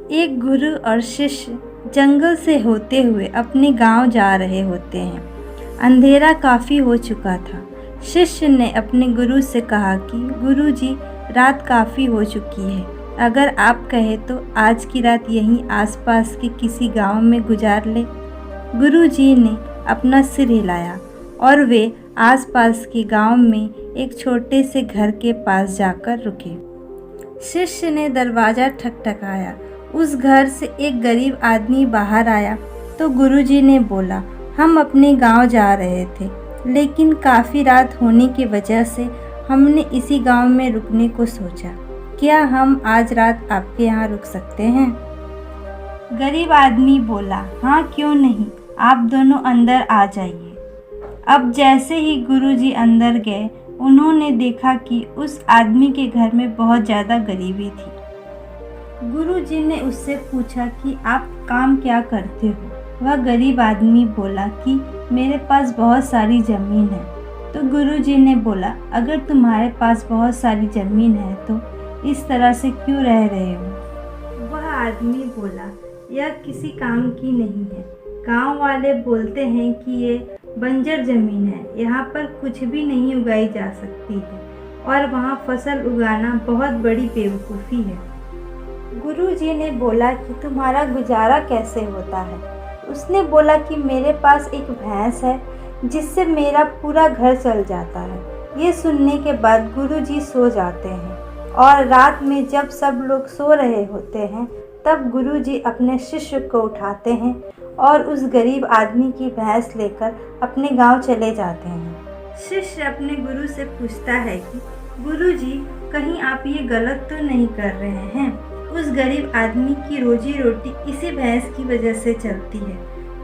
एक गुरु और शिष्य जंगल से होते हुए अपने गांव जा रहे होते हैं। अंधेरा काफ़ी हो चुका था। शिष्य ने अपने गुरु से कहा कि गुरु जी, रात काफ़ी हो चुकी है। अगर आप कहें तो आज की रात यहीं आसपास के किसी गांव में गुजार ले। गुरु जी ने अपना सिर हिलाया और वे आसपास के गांव में एक छोटे से घर के पास जाकर रुके। शिष्य ने दरवाज़ा ठकठकाया। उस घर से एक गरीब आदमी बाहर आया तो गुरुजी ने बोला, हम अपने गांव जा रहे थे, लेकिन काफ़ी रात होने की वजह से हमने इसी गांव में रुकने को सोचा। क्या हम आज रात आपके यहाँ रुक सकते हैं? गरीब आदमी बोला, हाँ क्यों नहीं, आप दोनों अंदर आ जाइए। अब जैसे ही गुरुजी अंदर गए, उन्होंने देखा कि उस आदमी के घर में बहुत ज़्यादा गरीबी थी। गुरुजी ने उससे पूछा कि आप काम क्या करते हो? वह गरीब आदमी बोला कि मेरे पास बहुत सारी ज़मीन है। तो गुरुजी ने बोला, अगर तुम्हारे पास बहुत सारी ज़मीन है तो इस तरह से क्यों रह रहे हो? वह आदमी बोला, यह किसी काम की नहीं है। गांव वाले बोलते हैं कि ये बंजर ज़मीन है, यहाँ पर कुछ भी नहीं उगाई जा सकती है और वहाँ फसल उगाना बहुत बड़ी बेवकूफ़ी है। गुरुजी ने बोला कि तुम्हारा गुजारा कैसे होता है? उसने बोला कि मेरे पास एक भैंस है जिससे मेरा पूरा घर चल जाता है। ये सुनने के बाद गुरुजी सो जाते हैं और रात में जब सब लोग सो रहे होते हैं तब गुरुजी अपने शिष्य को उठाते हैं और उस गरीब आदमी की भैंस लेकर अपने गांव चले जाते हैं। शिष्य अपने गुरु से पूछता है कि गुरुजी, कहीं आप ये गलत तो नहीं कर रहे हैं? उस गरीब आदमी की रोजी रोटी इसी भैंस की वजह से चलती है।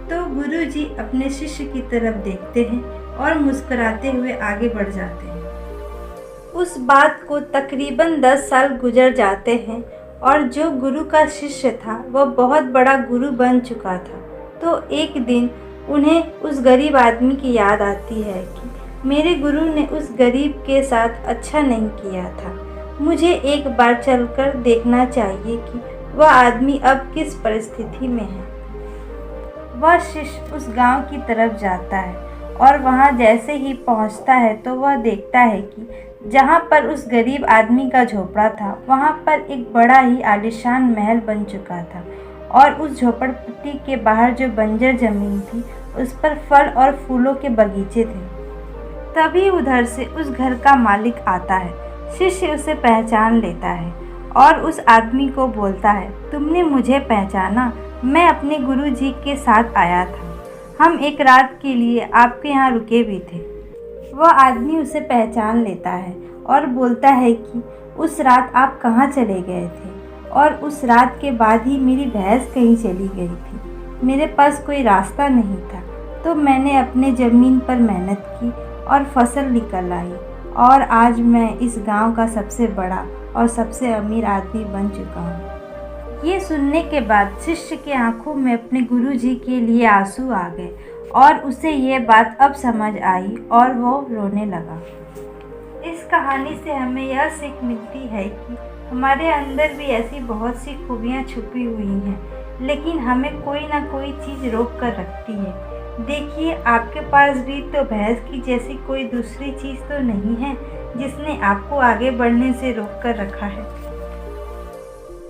तो गुरुजी अपने शिष्य की तरफ देखते हैं और मुस्कुराते हुए आगे बढ़ जाते हैं। उस बात को तकरीबन 10 साल गुजर जाते हैं और जो गुरु का शिष्य था वह बहुत बड़ा गुरु बन चुका था। तो एक दिन उन्हें उस गरीब आदमी की याद आती है कि मेरे गुरु ने उस गरीब के साथ अच्छा नहीं किया था। मुझे एक बार चलकर देखना चाहिए कि वह आदमी अब किस परिस्थिति में है। वह शिष्य उस गांव की तरफ जाता है और वहां जैसे ही पहुंचता है तो वह देखता है कि जहां पर उस गरीब आदमी का झोपड़ा था वहां पर एक बड़ा ही आलीशान महल बन चुका था और उस झोपड़पट्टी के बाहर जो बंजर ज़मीन थी उस पर फल और फूलों के बगीचे थे। तभी उधर से उस घर का मालिक आता है। शिष्य उसे पहचान लेता है और उस आदमी को बोलता है, तुमने मुझे पहचाना? मैं अपने गुरुजी के साथ आया था। हम एक रात के लिए आपके यहाँ रुके भी थे। वह आदमी उसे पहचान लेता है और बोलता है कि उस रात आप कहाँ चले गए थे? और उस रात के बाद ही मेरी भैंस कहीं चली गई थी। मेरे पास कोई रास्ता नहीं था, तो मैंने अपने ज़मीन पर मेहनत की और फसल निकल आई और आज मैं इस गांव का सबसे बड़ा और सबसे अमीर आदमी बन चुका हूँ। ये सुनने के बाद शिष्य की आंखों में अपने गुरुजी के लिए आंसू आ गए और उसे ये बात अब समझ आई और वो रोने लगा। इस कहानी से हमें यह सीख मिलती है कि हमारे अंदर भी ऐसी बहुत सी खूबियाँ छुपी हुई हैं, लेकिन हमें कोई ना कोई चीज़ रोक कर रखती है। देखिए, आपके पास भी तो भैंस की जैसी कोई दूसरी चीज़ तो नहीं है जिसने आपको आगे बढ़ने से रोक कर रखा है।